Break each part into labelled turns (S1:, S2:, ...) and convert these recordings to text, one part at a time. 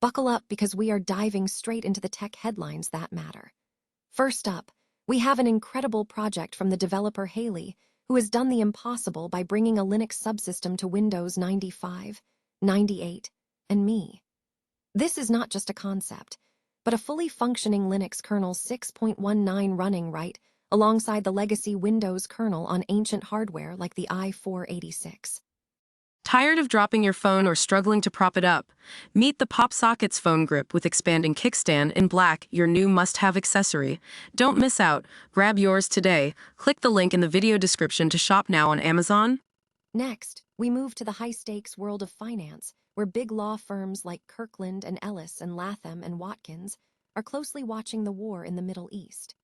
S1: Buckle up because we are diving straight into the tech headlines that matter. First up, we have an incredible project from the developer Haley, who has done the impossible by bringing a Linux subsystem to Windows 95, 98, and me. This is not just a concept, but a fully functioning Linux kernel 6.19 running right alongside the legacy Windows kernel on ancient hardware like the i486.
S2: Tired of dropping your phone or struggling to prop it up? Meet the Pop Sockets phone grip with expanding kickstand in black, your new must-have accessory. Don't miss out. Grab yours today. Click the link in the video description to shop now on Amazon.
S1: Next, we move to the high-stakes world of finance, where big law firms like Kirkland and Ellis and Latham and Watkins are closely watching the war in the Middle East.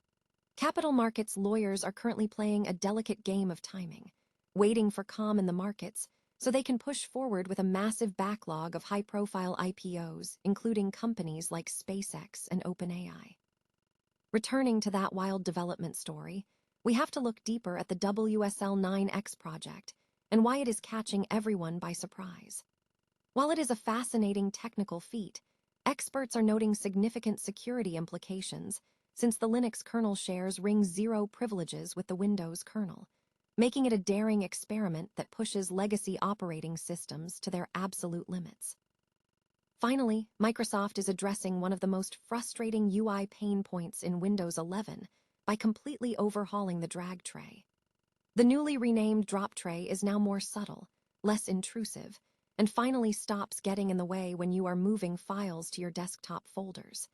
S1: Capital markets lawyers are currently playing a delicate game of timing, waiting for calm in the markets so they can push forward with a massive backlog of high-profile IPOs, including companies like SpaceX and OpenAI. Returning to that wild development story, we have to look deeper at the WSL9X project and why it is catching everyone by surprise. While it is a fascinating technical feat, experts are noting significant security implications since the Linux kernel shares ring zero privileges with the Windows kernel, making it a daring experiment that pushes legacy operating systems to their absolute limits. Finally, Microsoft is addressing one of the most frustrating UI pain points in Windows 11 by completely overhauling the drag tray. The newly renamed drop tray is now more subtle, less intrusive, and finally stops getting in the way when you are moving files to your desktop folders.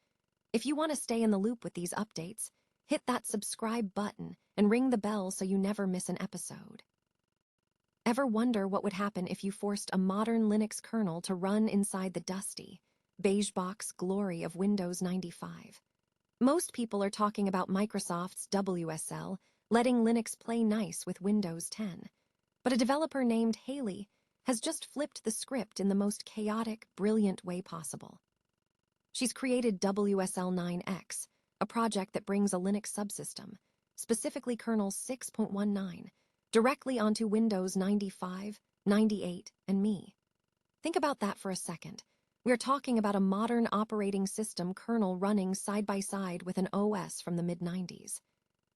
S1: If you want to stay in the loop with these updates, hit that subscribe button and ring the bell so you never miss an episode. Ever wonder what would happen if you forced a modern Linux kernel to run inside the dusty, beige box glory of Windows 95? Most people are talking about Microsoft's WSL letting Linux play nice with Windows 10, but a developer named Haley has just flipped the script in the most chaotic, brilliant way possible. She's created WSL9X, a project that brings a Linux subsystem, specifically kernel 6.19, directly onto Windows 95, 98, and me. Think about that for a second. We're talking about a modern operating system kernel running side by side with an OS from the mid-90s.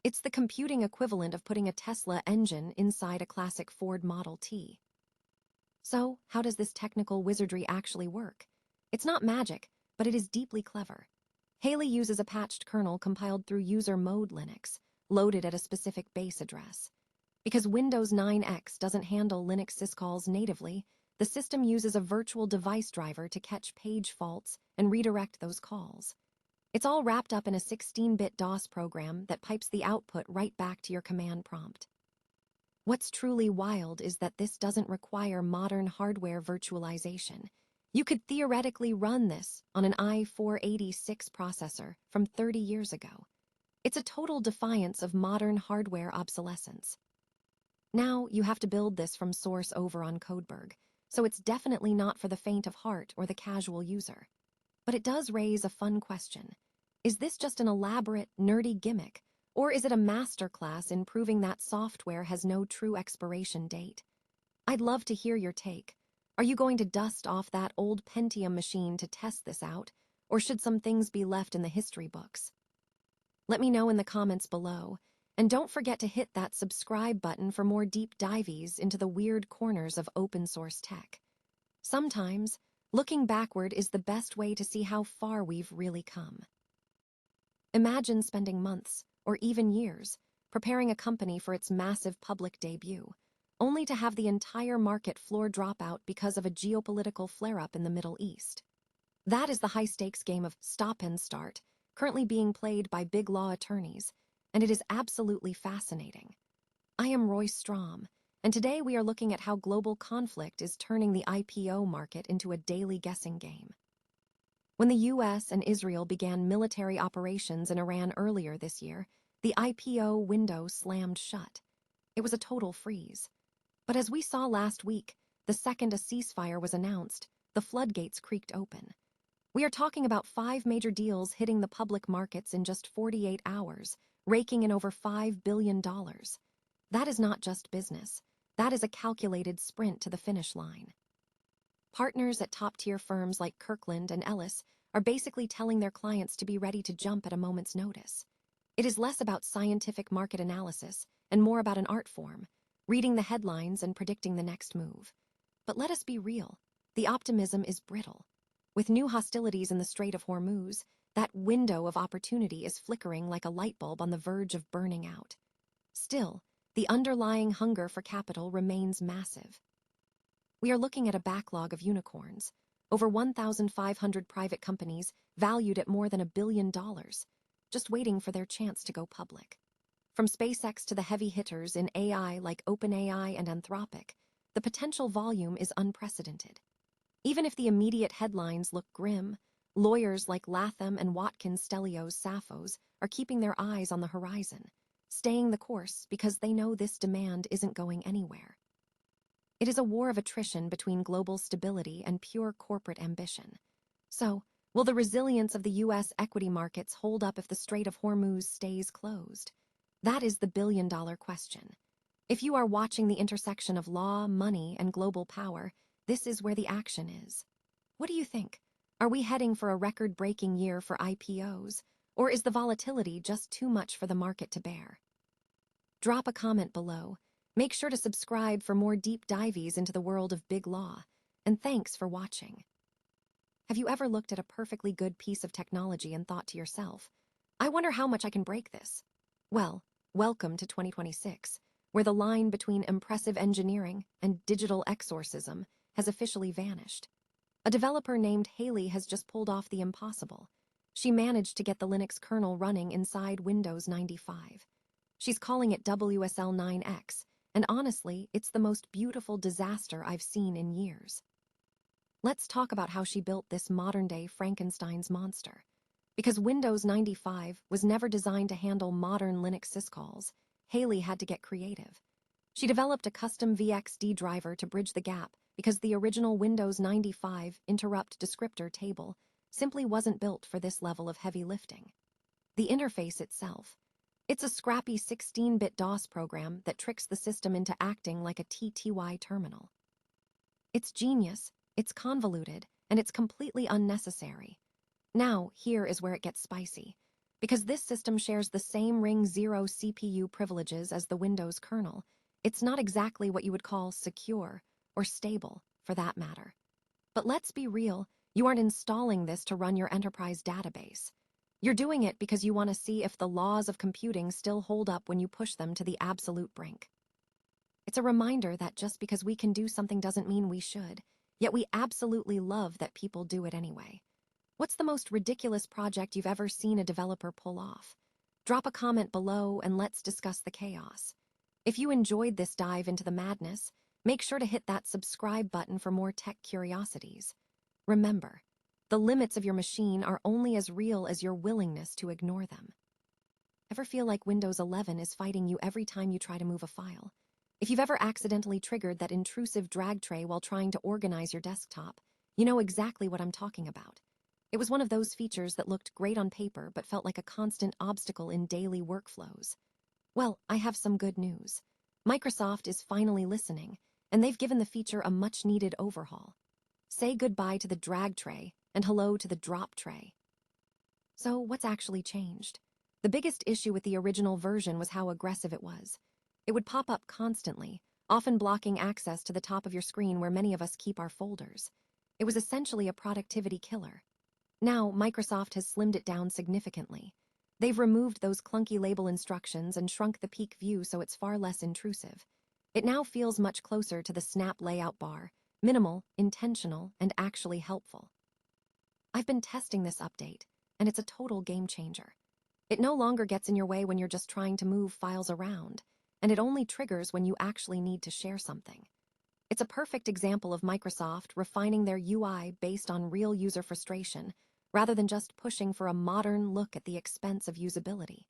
S1: It's the computing equivalent of putting a Tesla engine inside a classic Ford Model T. So, how does this technical wizardry actually work? It's not magic, but it is deeply clever. Haley uses a patched kernel compiled through user mode Linux, loaded at a specific base address. Because Windows 9X doesn't handle Linux syscalls natively, the system uses a virtual device driver to catch page faults and redirect those calls. It's all wrapped up in a 16-bit DOS program that pipes the output right back to your command prompt. What's truly wild is that this doesn't require modern hardware virtualization. You could theoretically run this on an i486 processor from 30 years ago. It's a total defiance of modern hardware obsolescence. Now, you have to build this from source over on Codeberg, so it's definitely not for the faint of heart or the casual user. But it does raise a fun question. Is this just an elaborate, nerdy gimmick, or is it a masterclass in proving that software has no true expiration date? I'd love to hear your take. Are you going to dust off that old Pentium machine to test this out, or should some things be left in the history books? Let me know in the comments below, and don't forget to hit that subscribe button for more deep dives into the weird corners of open source tech. Sometimes, looking backward is the best way to see how far we've really come. Imagine spending months, or even years, preparing a company for its massive public debut, only to have the entire market floor drop out because of a geopolitical flare-up in the Middle East. That is the high-stakes game of stop and start, currently being played by big law attorneys, and it is absolutely fascinating. I am Roy Strom, and today we are looking at how global conflict is turning the IPO market into a daily guessing game. When the US and Israel began military operations in Iran earlier this year, the IPO window slammed shut. It was a total freeze. But as we saw last week, the second a ceasefire was announced, the floodgates creaked open. We are talking about 5 major deals hitting the public markets in just 48 hours, raking in over $5 billion. That is not just business. That is a calculated sprint to the finish line. Partners at top-tier firms like Kirkland and Ellis are basically telling their clients to be ready to jump at a moment's notice. It is less about scientific market analysis and more about an art form, reading the headlines and predicting the next move. But let us be real, the optimism is brittle. With new hostilities in the Strait of Hormuz, that window of opportunity is flickering like a light bulb on the verge of burning out. Still, the underlying hunger for capital remains massive. We are looking at a backlog of unicorns, over 1,500 private companies valued at more than $1 billion, just waiting for their chance to go public. From SpaceX to the heavy hitters in AI like OpenAI and Anthropic, the potential volume is unprecedented. Even if the immediate headlines look grim, lawyers like Latham and Watkins Stelios Sappho's are keeping their eyes on the horizon, staying the course because they know this demand isn't going anywhere. It is a war of attrition between global stability and pure corporate ambition. So, will the resilience of the U.S. equity markets hold up if the Strait of Hormuz stays closed? That is the billion-dollar question. If you are watching the intersection of law, money, and global power, this is where the action is. What do you think? Are we heading for a record-breaking year for IPOs, or is the volatility just too much for the market to bear? Drop a comment below. Make sure to subscribe for more deep dives into the world of big law, and thanks for watching. Have you ever looked at a perfectly good piece of technology and thought to yourself, I wonder how much I can break this? Well, welcome to 2026, where the line between impressive engineering and digital exorcism has officially vanished. A developer named Haley has just pulled off the impossible. She managed to get the Linux kernel running inside Windows 95. She's calling it WSL9X, and honestly, it's the most beautiful disaster I've seen in years. Let's talk about how she built this modern-day Frankenstein's monster. Because Windows 95 was never designed to handle modern Linux syscalls, Haley had to get creative. She developed a custom VXD driver to bridge the gap because the original Windows 95 interrupt descriptor table simply wasn't built for this level of heavy lifting. The interface itself. It's a scrappy 16-bit DOS program that tricks the system into acting like a TTY terminal. It's genius, it's convoluted, and it's completely unnecessary. Now, here is where it gets spicy. Because this system shares the same Ring 0 CPU privileges as the Windows kernel, it's not exactly what you would call secure, or stable, for that matter. But let's be real, you aren't installing this to run your enterprise database. You're doing it because you want to see if the laws of computing still hold up when you push them to the absolute brink. It's a reminder that just because we can do something doesn't mean we should, yet we absolutely love that people do it anyway. What's the most ridiculous project you've ever seen a developer pull off? Drop a comment below and let's discuss the chaos. If you enjoyed this dive into the madness, make sure to hit that subscribe button for more tech curiosities. Remember, the limits of your machine are only as real as your willingness to ignore them. Ever feel like Windows 11 is fighting you every time you try to move a file? If you've ever accidentally triggered that intrusive drag tray while trying to organize your desktop, you know exactly what I'm talking about. It was one of those features that looked great on paper but felt like a constant obstacle in daily workflows. Well, I have some good news. Microsoft is finally listening, and they've given the feature a much-needed overhaul. Say goodbye to the drag tray and hello to the drop tray. So, what's actually changed? The biggest issue with the original version was how aggressive it was. It would pop up constantly, often blocking access to the top of your screen where many of us keep our folders. It was essentially a productivity killer. Now, Microsoft has slimmed it down significantly. They've removed those clunky label instructions and shrunk the peak view so it's far less intrusive. It now feels much closer to the Snap layout bar, minimal, intentional, and actually helpful. I've been testing this update, and it's a total game changer. It no longer gets in your way when you're just trying to move files around, and it only triggers when you actually need to share something. It's a perfect example of Microsoft refining their UI based on real user frustration, rather than just pushing for a modern look at the expense of usability.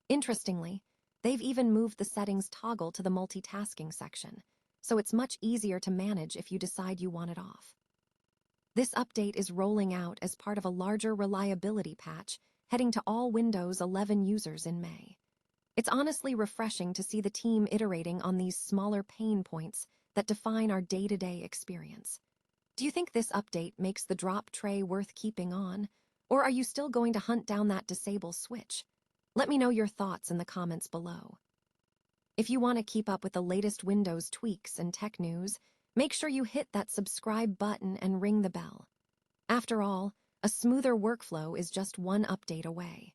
S1: Interestingly, they've even moved the settings toggle to the multitasking section, so it's much easier to manage if you decide you want it off. This update is rolling out as part of a larger reliability patch heading to all Windows 11 users in May. It's honestly refreshing to see the team iterating on these smaller pain points that define our day-to-day experience. Do you think this update makes the drop tray worth keeping on? Or are you still going to hunt down that disable switch? Let me know your thoughts in the comments below. If you want to keep up with the latest Windows tweaks and tech news, make sure you hit that subscribe button and ring the bell. After all, a smoother workflow is just one update away.